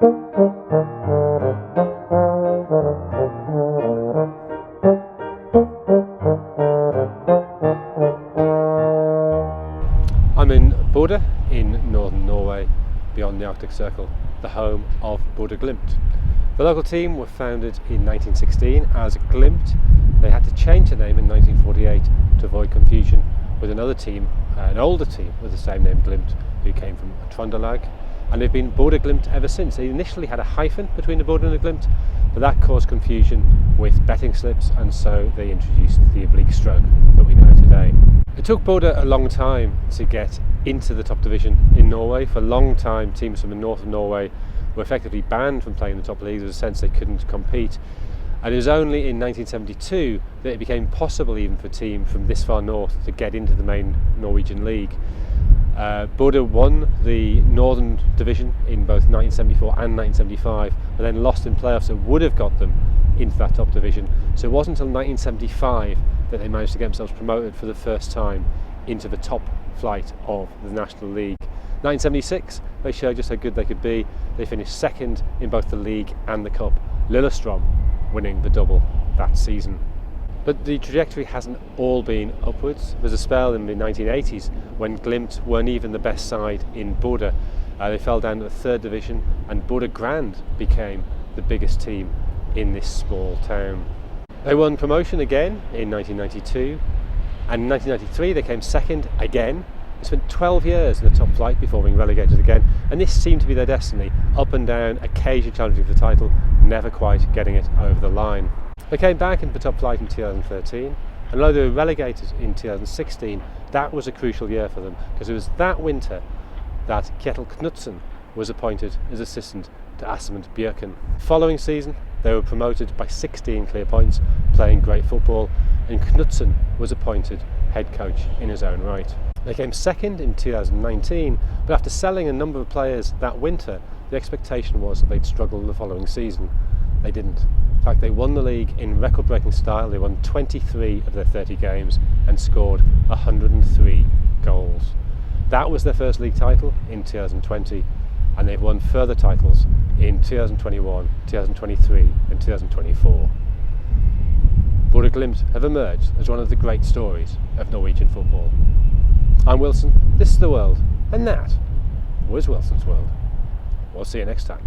I'm in Bodø in northern Norway, beyond the Arctic Circle, the home of Bodø Glimt. The local team were founded in 1916 as Glimt. They had to change their name in 1948 to avoid confusion with another team, an older team with the same name, Glimt, who came from Trøndelag, and they've been Bodø Glimt ever since. They initially had a hyphen between the Bodø and the Glimt, but that caused confusion with betting slips, and so they introduced the oblique stroke that we know today. It took Bodø a long time to get into the top division in Norway. For a long time, teams from the north of Norway were effectively banned from playing the top league. There was a sense they couldn't compete. And it was only in 1972 that it became possible even for a team from this far north to get into the main Norwegian league. Bodø won the Northern Division in both 1974 and 1975, but then lost in playoffs that would have got them into that top division. So it wasn't until 1975 that they managed to get themselves promoted for the first time into the top flight of the National League. 1976, they showed just how good they could be. They finished second in both the league and the cup, Lillestrøm winning the double that season. But the trajectory hasn't all been upwards. There's a spell in the 1980s when Glimt weren't even the best side in Bodø. They fell down to the third division, and Bodø Grand became the biggest team in this small town. They won promotion again in 1992, and in 1993 they came second again. They spent 12 years in the top flight before being relegated again, and this seemed to be their destiny, up and down, occasionally challenging for the title, never quite getting it over the line. They came back into the top flight in 2013, and although they were relegated in 2016, that was a crucial year for them, because it was that winter that Kjetil Knutsen was appointed as assistant to Asmund Bjørken. Following season, they were promoted by 16 clear points, playing great football, and Knutsen was appointed head coach in his own right. They came second in 2019, but after selling a number of players that winter, the expectation was that they'd struggle the following season. They didn't. In fact, they won the league in record-breaking style. They won 23 of their 30 games and scored 103 goals. That was their first league title in 2020, and they've won further titles in 2021, 2023 and 2024. Bodø Glimt have emerged as one of the great stories of Norwegian football. I'm Wilson, this is The World, and that was Wilson's World. We'll see you next time.